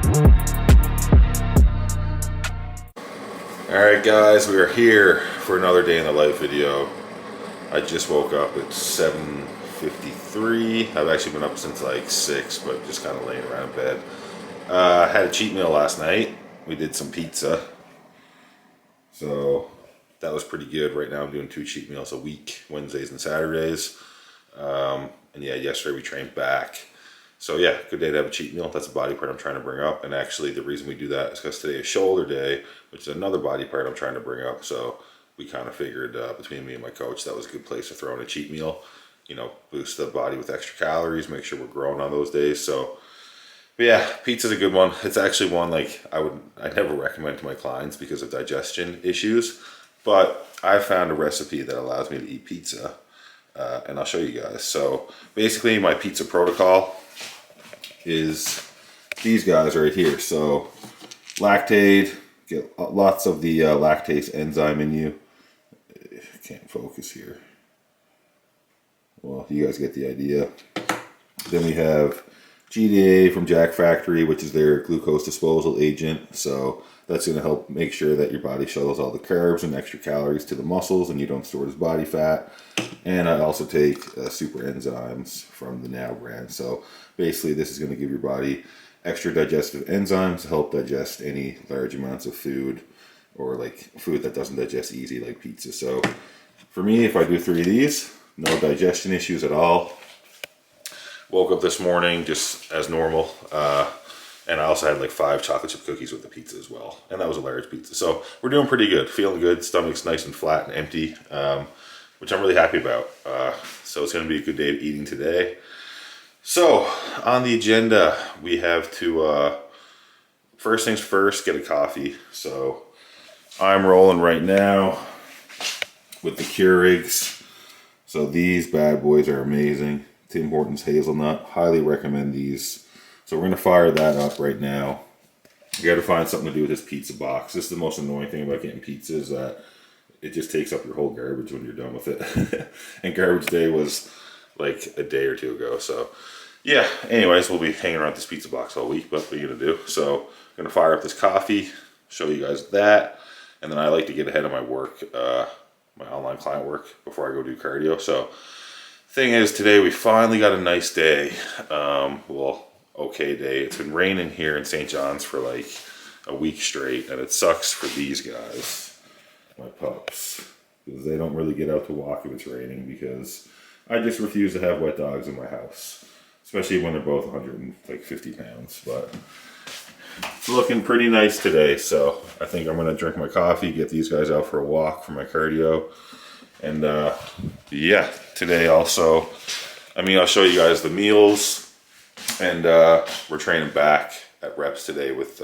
Alright guys, we are here for another day in the life video. I just woke up at 7:53. I've actually been up since like 6, but just kind of laying around in bed. Had a cheat meal last night. We did some pizza. So that was pretty good. Right now I'm doing 2 cheat meals a week, Wednesdays and Saturdays. And yeah, yesterday we trained back. So yeah, good day to have a cheat meal. That's a body part I'm trying to bring up. And actually the reason we do that is because today is shoulder day, which is another body part I'm trying to bring up. So we kind of figured between me and my coach, that was a good place to throw in a cheat meal. You know, boost the body with extra calories, make sure we're growing on those days. So, but yeah, pizza's a good one. It's actually one like I never recommend to my clients because of digestion issues. But I found a recipe that allows me to eat pizza. And I'll show you guys. So basically my pizza protocol is these guys right here. So lactate, get lots of the lactase enzyme in you. I can't focus here. Well, you guys get the idea. Then we have GDA from Jack Factory, which is their glucose disposal agent. So that's going to help make sure that your body shuttles all the carbs and extra calories to the muscles and you don't store it as body fat. And I also take super enzymes from the Now brand. So basically this is going to give your body extra digestive enzymes to help digest any large amounts of food or like food that doesn't digest easy like pizza. So for me, if I do 3 of these, no digestion issues at all. Woke up this morning just as normal. And I also had like 5 chocolate chip cookies with the pizza as well. And that was a large pizza. So we're doing pretty good, feeling good. Stomach's nice and flat and empty, which I'm really happy about. So it's going to be a good day of eating today. So on the agenda, we have to, first things first, get a coffee. So I'm rolling right now with the Keurigs. So these bad boys are amazing. Tim Hortons hazelnut, highly recommend these. So we're gonna fire that up right now. You gotta find something to do with this pizza box. This is the most annoying thing about getting pizza is that it just takes up your whole garbage when you're done with it. And garbage day was like a day or 2 ago. So yeah, anyways, we'll be hanging around this pizza box all week, but what are you gonna do? So I'm gonna fire up this coffee, show you guys that. And then I like to get ahead of my work, my online client work before I go do cardio. So thing is, today we finally got a nice day. Well, okay day. It's been raining here in St. John's for like a week straight, and it sucks for these guys, my pups, because they don't really get out to walk if it's raining because I just refuse to have wet dogs in my house, especially when they're both 150 pounds. But it's looking pretty nice today, so I think I'm gonna drink my coffee, get these guys out for a walk for my cardio, and yeah, today also, I'll show you guys the meals. And we're training back at reps today with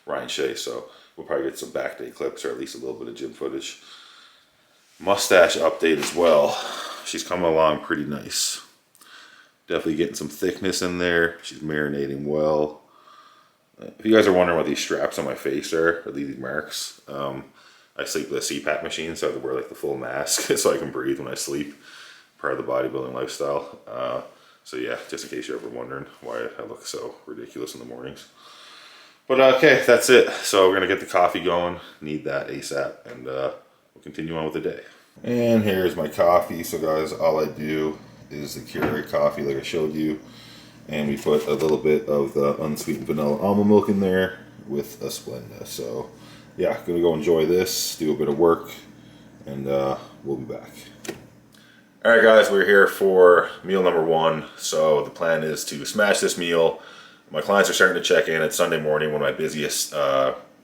Ryan Shea, so we'll probably get some back day clips or at least a little bit of gym footage. Mustache update as well. She's coming along pretty nice. Definitely getting some thickness in there. She's marinating well. If you guys are wondering what these straps on my face are these marks, I sleep with a CPAP machine, so I have to wear like the full mask so I can breathe when I sleep. Part of the bodybuilding lifestyle. So yeah, just in case you're ever wondering why I look so ridiculous in the mornings. But okay, that's it. So we're gonna get the coffee going. Need that ASAP, and we'll continue on with the day. And here's my coffee. So guys, all I do is the Calorie coffee like I showed you. And we put a little bit of the unsweetened vanilla almond milk in there with a Splenda. So yeah, gonna go enjoy this, do a bit of work, and we'll be back. All right, guys, we're here for meal number 1. So the plan is to smash this meal. My clients are starting to check in. It's Sunday morning, one of my busiest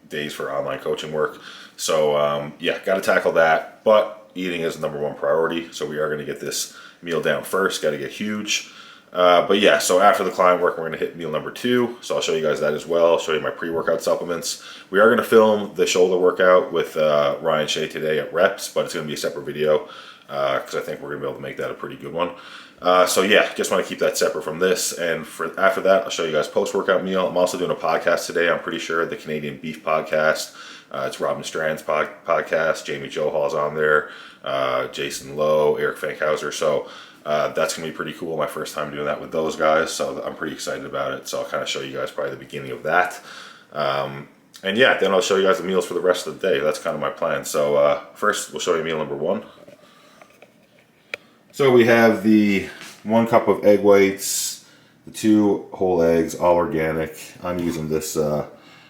days for online coaching work. So yeah, got to tackle that. But eating is the #1 priority. So we are going to get this meal down first. Got to get huge. But yeah, so after the client work, we're going to hit meal number 2. So I'll show you guys that as well. I'll show you my pre-workout supplements. We are going to film the shoulder workout with Ryan Shea today at reps, but it's going to be a separate video. Because I think we're going to be able to make that a pretty good one. So yeah, just want to keep that separate from this. And after that, I'll show you guys post-workout meal. I'm also doing a podcast today, I'm pretty sure, the Canadian Beef Podcast. It's Robin Strand's podcast. Jamie Johall's on there. Jason Lowe, Eric Fankhauser. So That's going to be pretty cool. My first time doing that with those guys, so I'm pretty excited about it. So I'll kind of show you guys probably the beginning of that. And yeah, then I'll show you guys the meals for the rest of the day. That's kind of my plan. So first, we'll show you meal number 1. So we have the 1 cup of egg whites, the 2 whole eggs, all organic. I'm using this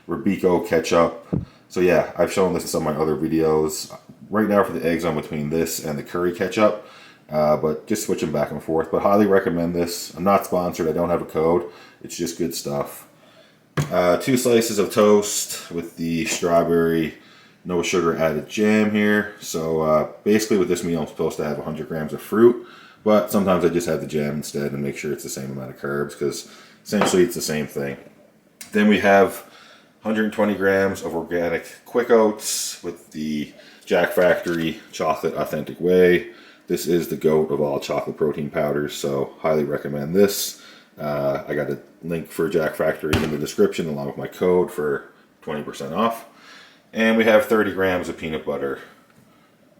Robico ketchup. So yeah, I've shown this in some of my other videos. Right now for the eggs, I'm between this and the curry ketchup, but just switching back and forth. But highly recommend this. I'm not sponsored. I don't have a code. It's just good stuff. 2 slices of toast with the strawberry, no sugar added jam here. So basically with this meal, I'm supposed to have 100 grams of fruit, but sometimes I just have the jam instead and make sure it's the same amount of carbs because essentially it's the same thing. Then we have 120 grams of organic quick oats with the Jack Factory Chocolate Authentic Whey. This is the GOAT of all chocolate protein powders, so highly recommend this. I got a link for Jack Factory in the description along with my code for 20% off. And we have 30 grams of peanut butter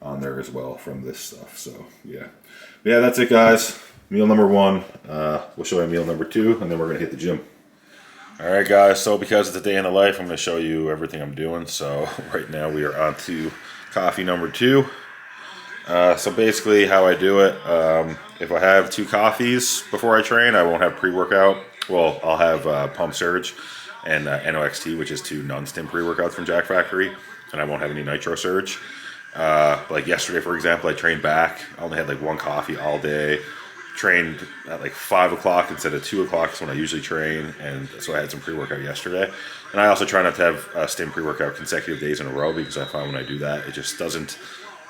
on there as well from this stuff. So yeah, that's it, guys. Meal number 1. We'll show you meal number 2, and then we're gonna hit the gym. All right, guys. So because it's a day in the life, I'm gonna show you everything I'm doing. So right now we are on to coffee number 2. So basically how I do it, if I have 2 coffees before I train, I won't have pre-workout. Well, I'll have Pump Surge and NOXT, which is 2 non-stim pre-workouts from Jack Factory, and I won't have any Nitro Surge. Like yesterday, for example, I trained back. I only had like 1 coffee all day. Trained at like 5 o'clock instead of 2 o'clock is when I usually train, and so I had some pre-workout yesterday. And I also try not to have stim pre-workout consecutive days in a row because I find when I do that, it just doesn't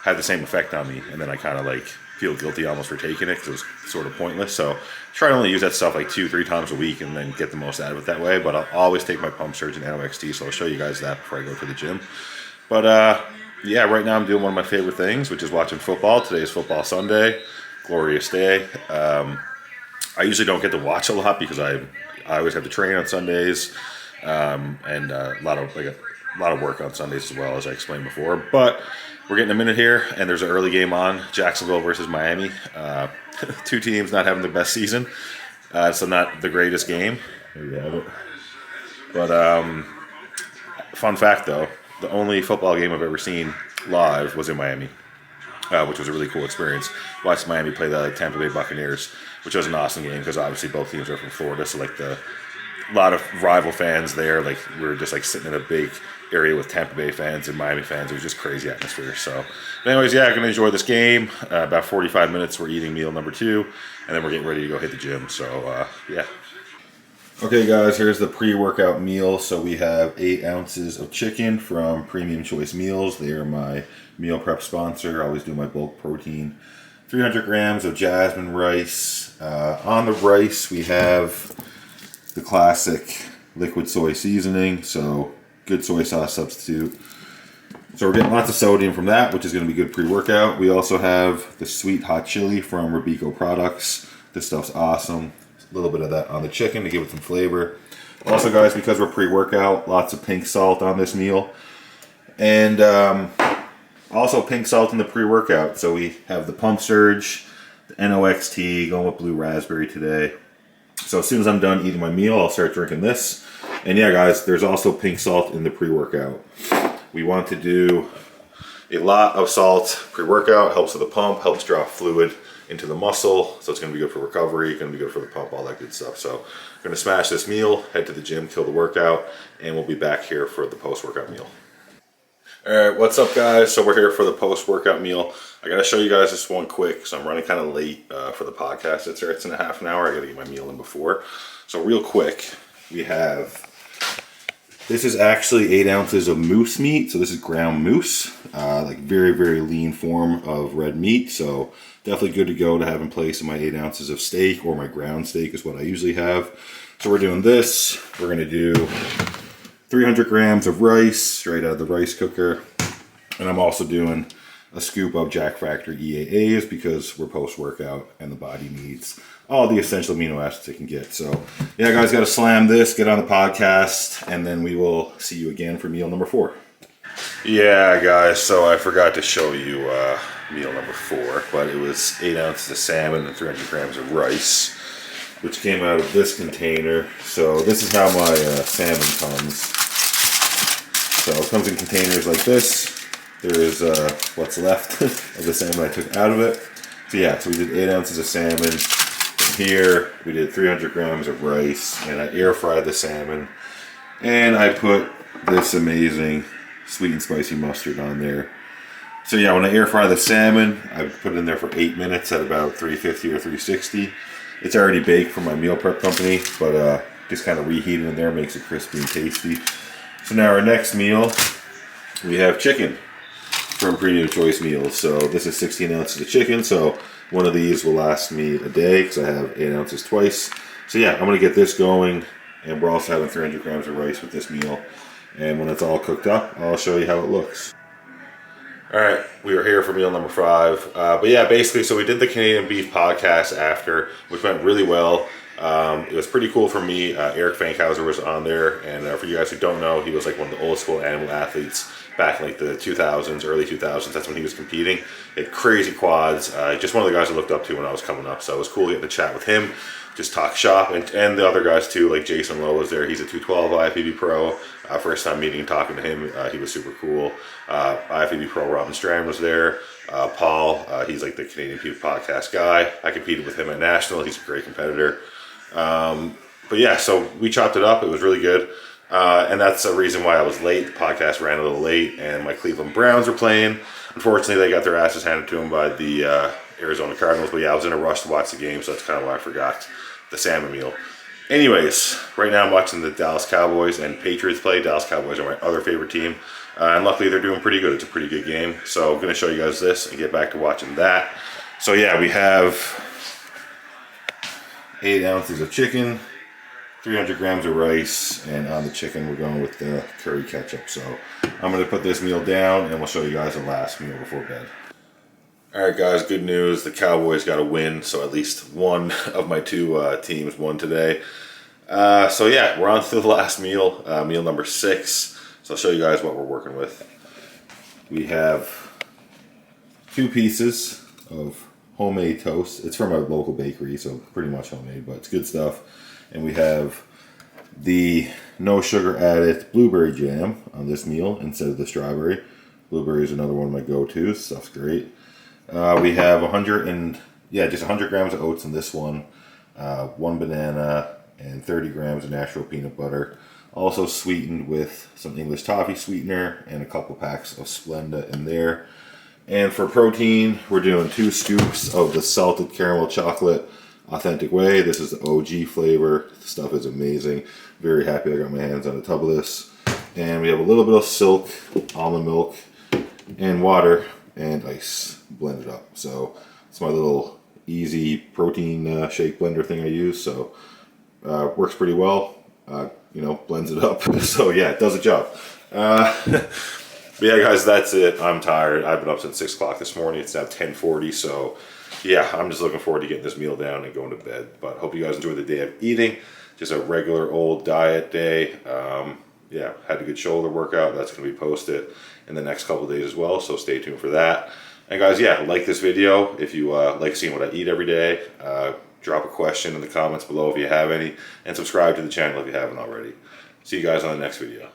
have the same effect on me, and then I kind of like feel guilty almost for taking it because it was sort of pointless. So try to only use that stuff like 2-3 times a week and then get the most out of it that way. But I'll always take my Pump Surge and NOXT, so I'll show you guys that before I go to the gym. But yeah, right now I'm doing one of my favorite things, which is watching football. Today is Football Sunday. Glorious day. I usually don't get to watch a lot because I always have to train on Sundays, and a lot of work on Sundays as well, as I explained before. But we're getting a minute here, and there's an early game on, Jacksonville versus Miami. 2 teams not having the best season, so not the greatest game. There you have it. But fun fact though, the only football game I've ever seen live was in Miami. Which was a really cool experience. Watched Miami play the Tampa Bay Buccaneers, which was an awesome game because obviously both teams are from Florida, so like a lot of rival fans there. Like we were just like sitting in a big area with Tampa Bay fans and Miami fans. It was just crazy atmosphere. So, but anyways, yeah, I'm gonna enjoy this game. About 45 minutes, we're eating meal number 2, and then we're getting ready to go hit the gym. So yeah. Okay, guys, here's the pre-workout meal. So we have 8 ounces of chicken from Premium Choice Meals. They are my meal prep sponsor. I always do my bulk protein. 300 grams of jasmine rice. On the rice, we have the classic liquid soy seasoning, so good soy sauce substitute. So we're getting lots of sodium from that, which is going to be good pre-workout. We also have the sweet hot chili from Robico Products. This stuff's awesome. A little bit of that on the chicken to give it some flavor. Also, guys, because we're pre-workout, lots of pink salt on this meal. And also pink salt in the pre-workout. So we have the Pump Surge, the NOXT, going with blue raspberry today. So as soon as I'm done eating my meal, I'll start drinking this. And yeah, guys, there's also pink salt in the pre-workout. We want to do a lot of salt pre-workout. Helps with the pump, helps draw fluid into the muscle, so it's going to be good for recovery, going to be good for the pump, all that good stuff. So I'm going to smash this meal, head to the gym, kill the workout, and we'll be back here for the post-workout meal. All right, what's up, guys? So we're here for the post-workout meal. I got to show you guys this one quick, so I'm running kind of late for the podcast. It starts in a half an hour. I got to get my meal in before. So real quick, we have, this is actually 8 ounces of moose meat. So this is ground moose, like very, very lean form of red meat. So definitely good to go to have in place in my 8 ounces of steak, or my ground steak is what I usually have. So we're doing this. We're going to do 300 grams of rice straight out of the rice cooker. And I'm also doing a scoop of Jack Factory EAAs because we're post-workout and the body needs all the essential amino acids it can get. So yeah, guys, got to slam this, get on the podcast, and then we will see you again for meal number 4. Yeah, guys, so I forgot to show you meal number 4, but it was 8 ounces of salmon and 300 grams of rice, which came out of this container. So this is how my salmon comes. So it comes in containers like this. There is what's left of the salmon I took out of it. So yeah, so we did 8 ounces of salmon. From here, we did 300 grams of rice, and I air fried the salmon. And I put this amazing sweet and spicy mustard on there. So yeah, when I air fry the salmon, I put it in there for 8 minutes at about 350 or 360. It's already baked from my meal prep company, but just kind of reheated in there makes it crispy and tasty. So now our next meal, we have chicken from Premium Choice Meals. So this is 16 ounces of chicken, so one of these will last me a day because I have 8 ounces twice. So yeah, I'm going to get this going, and we're also having 300 grams of rice with this meal. And when it's all cooked up, I'll show you how it looks. All right, we are here for meal number 5. But yeah, basically, so we did the Canadian Beef podcast after, which went really well. It was pretty cool for me. Eric Fankhauser was on there, and for you guys who don't know, he was like one of the old school animal athletes back in like the 2000s, early 2000s. That's when he was competing. He had crazy quads. Just one of the guys I looked up to when I was coming up. So it was cool getting to chat with him, just talk shop, and the other guys too, like Jason Lowe was there. He's a 212 IFBB pro. First time meeting and talking to him, he was super cool. IFBB pro Robin Strand was there. Paul, he's like the Canadian Beef podcast guy. I competed with him at National. He's a great competitor. But yeah, so we chopped it up. It was really good. And that's a reason why I was late. The podcast ran a little late, and my Cleveland Browns were playing. Unfortunately, they got their asses handed to them by the Arizona Cardinals. But yeah, I was in a rush to watch the game, so that's kind of why I forgot the salmon meal. Anyways, right now I'm watching the Dallas Cowboys and Patriots play. Dallas Cowboys are my other favorite team. And luckily they're doing pretty good. It's a pretty good game. So I'm going to show you guys this and get back to watching that. So yeah, we have 8 ounces of chicken, 300 grams of rice, and on the chicken we're going with the curry ketchup. So I'm going to put this meal down, and we'll show you guys the last meal before bed. Alright guys, good news. The Cowboys got a win, so at least one of my 2 teams won today. So yeah, we're on to the last meal, meal number 6. So I'll show you guys what we're working with. We have 2 pieces of homemade toast. It's from a local bakery, so pretty much homemade, but it's good stuff. And we have the no sugar added blueberry jam on this meal instead of the strawberry. Blueberry is another one of my go-tos. Stuff's great. We have 100 grams of oats in this one, 1 banana, and 30 grams of natural peanut butter. Also sweetened with some English toffee sweetener and a couple packs of Splenda in there. And for protein, we're doing 2 scoops of the salted caramel chocolate authentic way. This is the OG flavor. The stuff is amazing. Very happy I got my hands on a tub of this. And we have a little bit of silk, almond milk, and water and ice blended up. So it's my little easy protein shake blender thing I use. So works pretty well. Blends it up. So yeah, it does a job. But yeah, guys, that's it. I'm tired. I've been up since 6 o'clock this morning. It's now 10:40. So yeah, I'm just looking forward to getting this meal down and going to bed. But hope you guys enjoyed the day of eating. Just a regular old diet day. Yeah, had a good shoulder workout. That's going to be posted in the next couple of days as well. So stay tuned for that. And guys, yeah, like this video if you like seeing what I eat every day. Drop a question in the comments below if you have any. And subscribe to the channel if you haven't already. See you guys on the next video.